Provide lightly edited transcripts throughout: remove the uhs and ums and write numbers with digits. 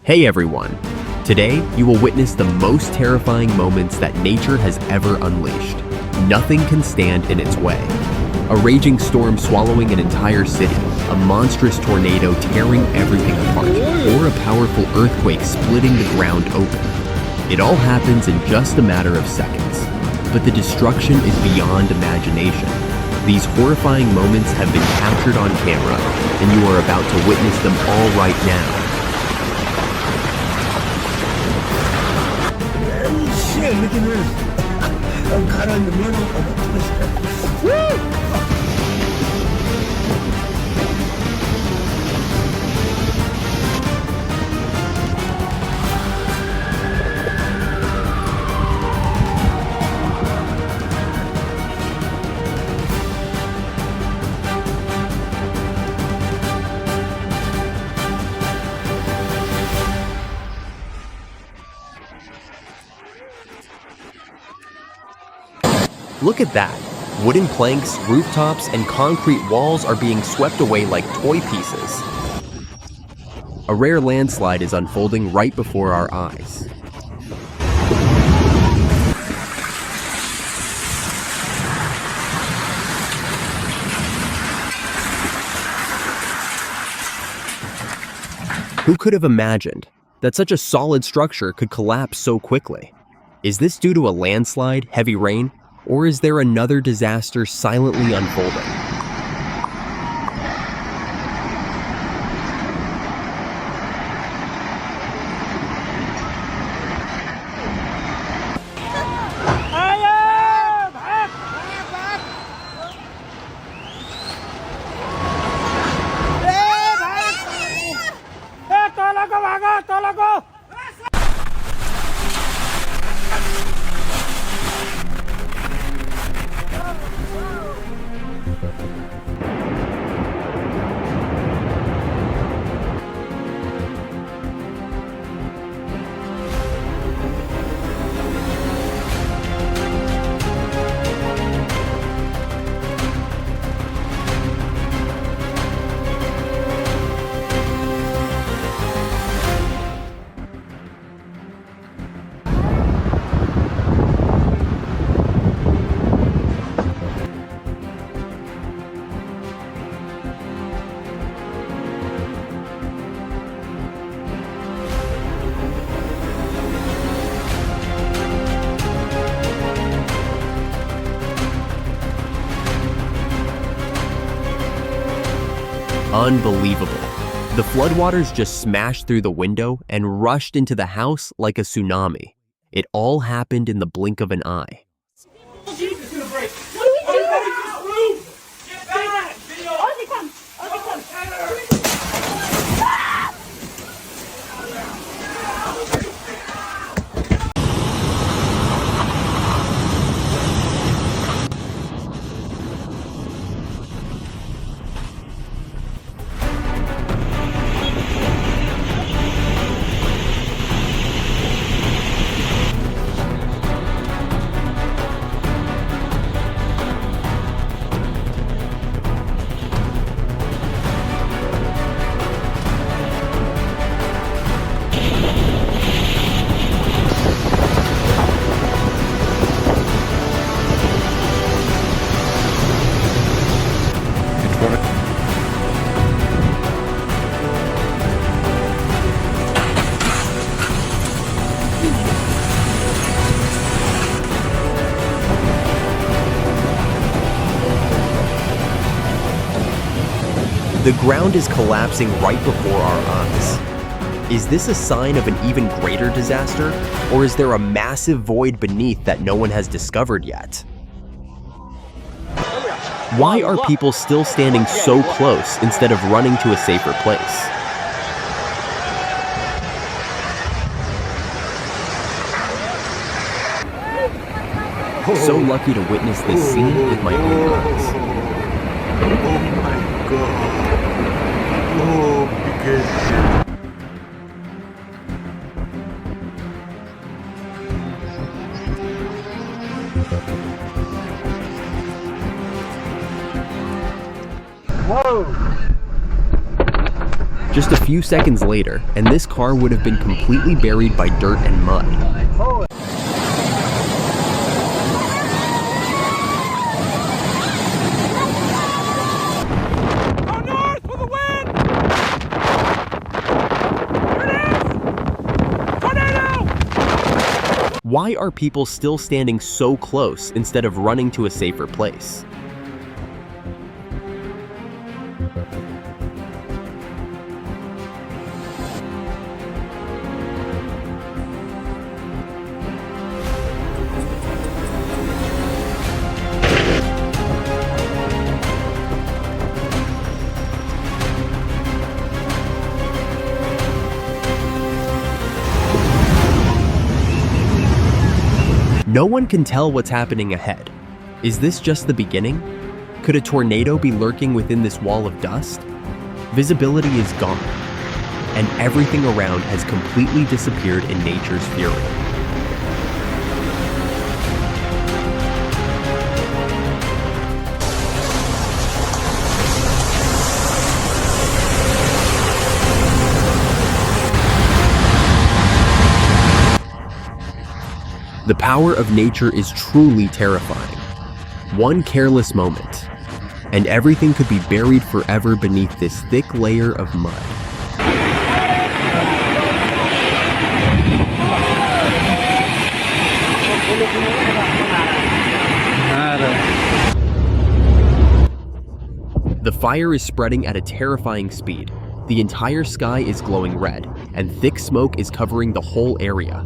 Hey everyone! Today, you will witness the most terrifying moments that nature has ever unleashed. Nothing can stand in its way. A raging storm swallowing an entire city, a monstrous tornado tearing everything apart, or a powerful earthquake splitting the ground open. It all happens in just a matter of seconds. But the destruction is beyond imagination. These horrifying moments have been captured on camera, and you are about to witness them all right now. Shit, look at this. I'm caught in the middle of a twister. Woo! Look at that! Wooden planks, rooftops, and concrete walls are being swept away like toy pieces. A rare landslide is unfolding right before our eyes. Who could have imagined that such a solid structure could collapse so quickly? Is this due to a landslide, heavy rain, or is there another disaster silently unfolding? Unbelievable. The floodwaters just smashed through the window and rushed into the house like a tsunami. It all happened in the blink of an eye. Jesus, gonna break. What are we doing? Get back! Ozzy, come! Ozzy, come! The ground is collapsing right before our eyes. Is this a sign of an even greater disaster, or is there a massive void beneath that no one has discovered yet? Why are people still standing so close instead of running to a safer place? So lucky to witness this scene with my own eyes. Oh my God. Oh, because... Whoa! Just a few seconds later, and this car would have been completely buried by dirt and mud. Go north with the wind! Here it is! Tornado! Why are people still standing so close instead of running to a safer place? No one can tell what's happening ahead. Is this just the beginning? Could a tornado be lurking within this wall of dust? Visibility is gone, and everything around has completely disappeared in nature's fury. The power of nature is truly terrifying. One careless moment, and everything could be buried forever beneath this thick layer of mud. The fire is spreading at a terrifying speed. The entire sky is glowing red, and thick smoke is covering the whole area.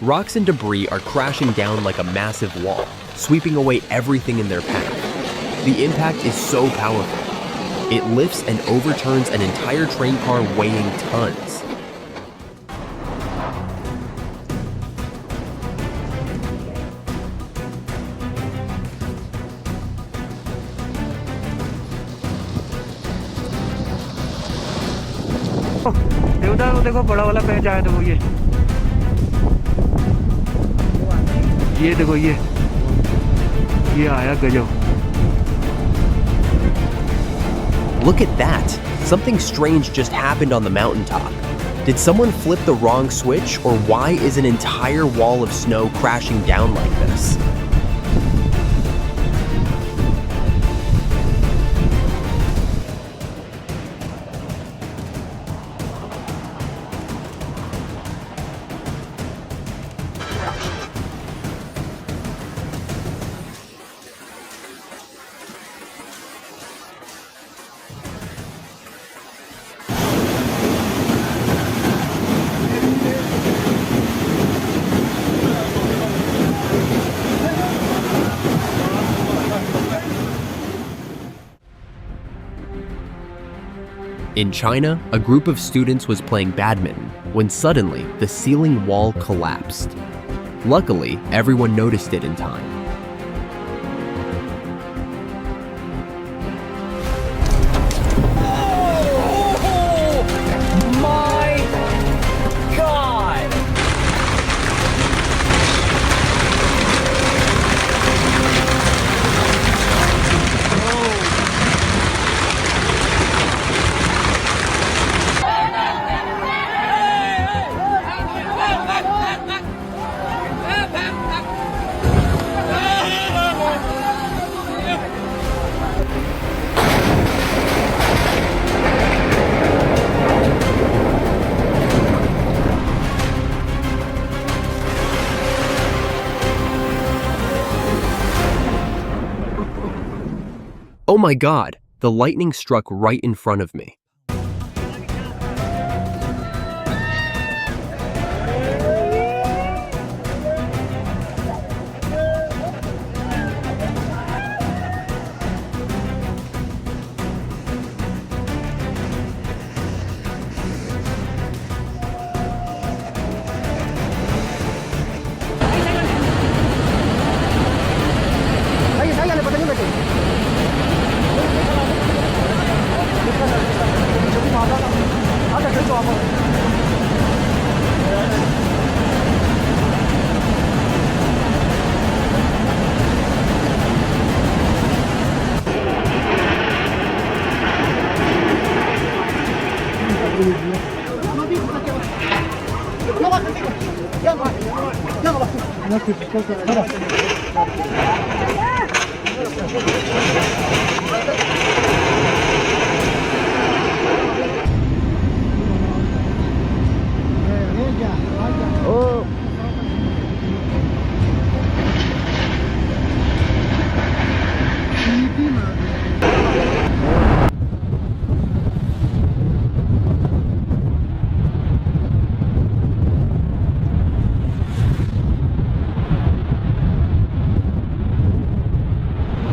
Rocks and debris are crashing down like a massive wall, sweeping away everything in their path. The impact is so powerful. It lifts and overturns an entire train car weighing tons. देखो बड़ा वाला page आया देखो ये देखो ये आया गजब. Look at that! Something strange just happened on the mountaintop. Did someone flip the wrong switch, or why is an entire wall of snow crashing down like this? In China, a group of students was playing badminton when suddenly the ceiling wall collapsed. Luckily, everyone noticed it in time. Oh my God, the lightning struck right in front of me.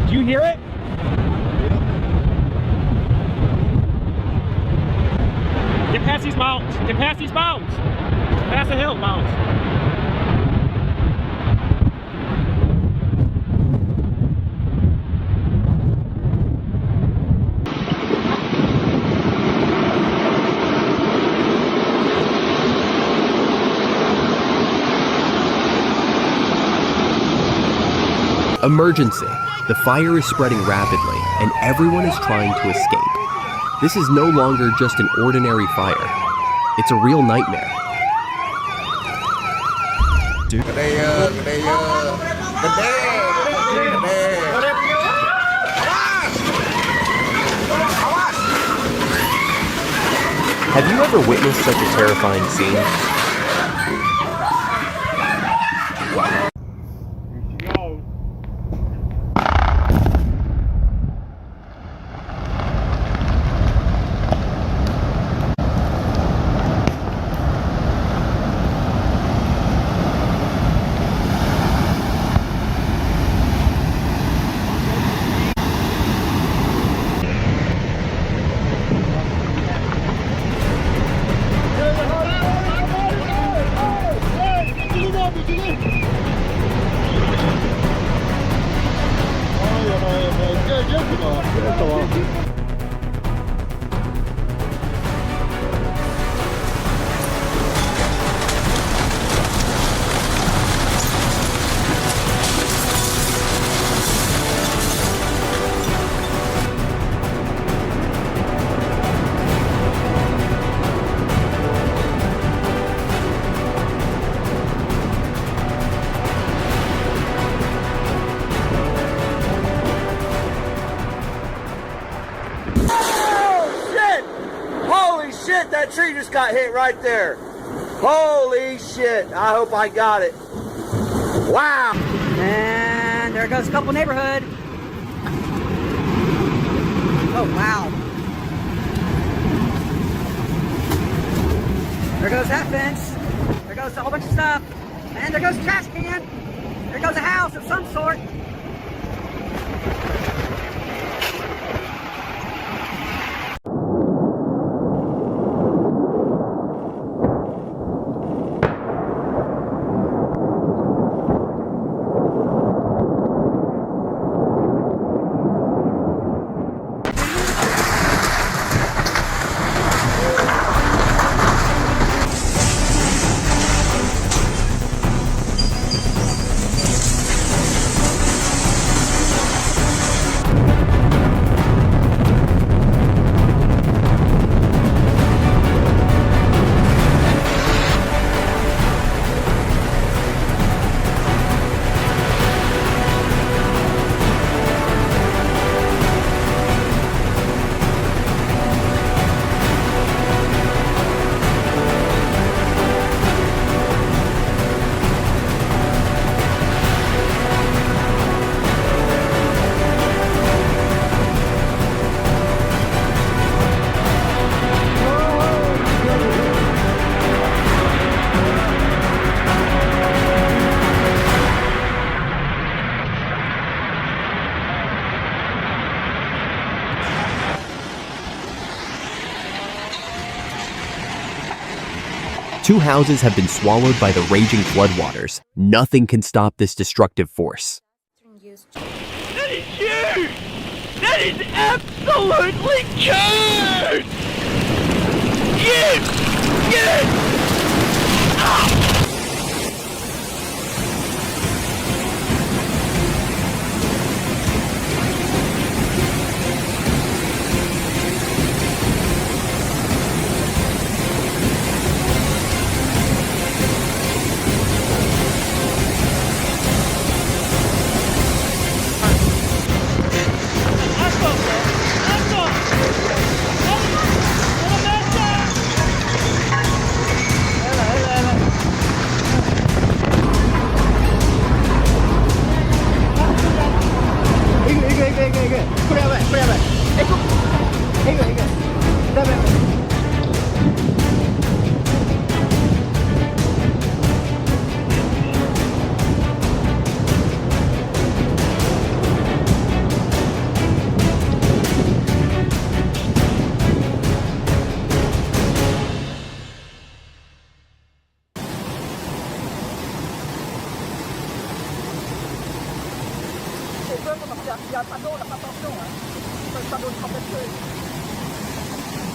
Do you hear it? Get past these mountains. Get past these mountains. Past the hill mountains. Emergency! The fire is spreading rapidly, and everyone is trying to escape. This is no longer just an ordinary fire. It's a real nightmare. Have you ever witnessed such a terrifying scene? That tree just got hit right there. Holy shit. I hope I got it. Wow. And there goes a couple neighborhood. Oh, wow. There goes that fence. There goes a whole bunch of stuff. And there goes a trash can. There goes a house of some sort. 2 houses have been swallowed by the raging floodwaters. Nothing can stop this destructive force. That is huge! That is absolutely huge! Yes!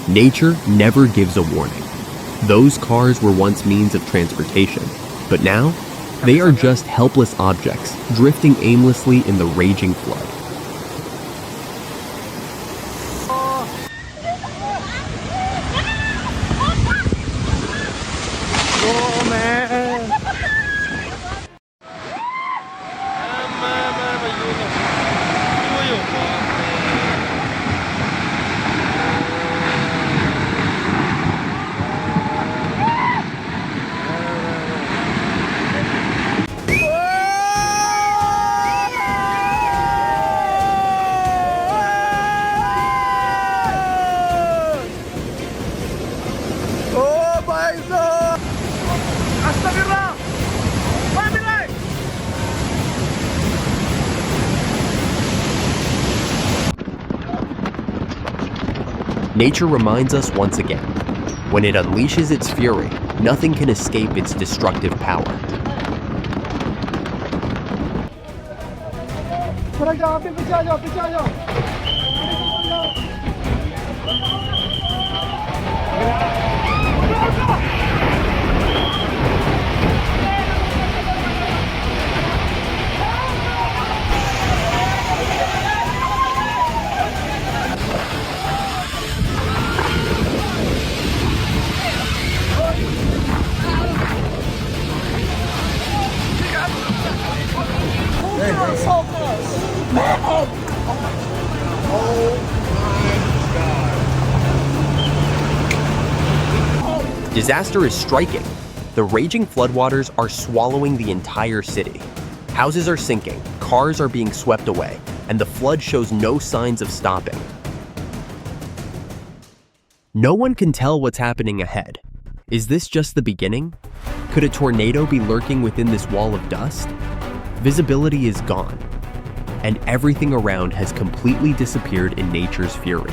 Nature never gives a warning. Those cars were once means of transportation, but now they are just helpless objects drifting aimlessly in the raging flood. Oh man. Nature reminds us once again, when it unleashes its fury, nothing can escape its destructive power. Disaster is striking. The raging floodwaters are swallowing the entire city. Houses are sinking, cars are being swept away, and the flood shows no signs of stopping. No one can tell what's happening ahead. Is this just the beginning? Could a tornado be lurking within this wall of dust? Visibility is gone, and everything around has completely disappeared in nature's fury.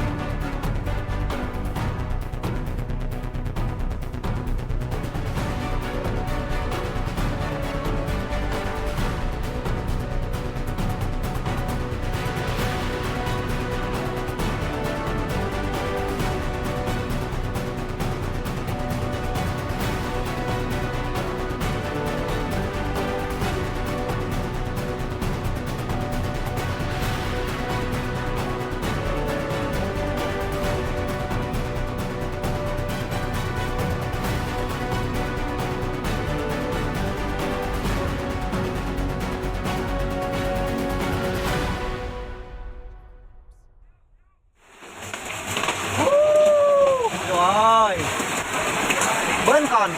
Bớn còn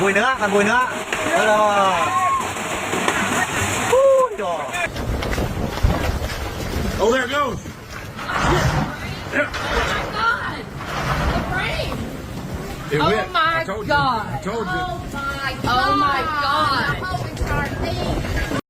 mùi nữa, còn mùi nữa. Oh, there it goes. Oh my God! The brain! It Oh went. my I told God! You. I told you. Oh my God! Oh my God!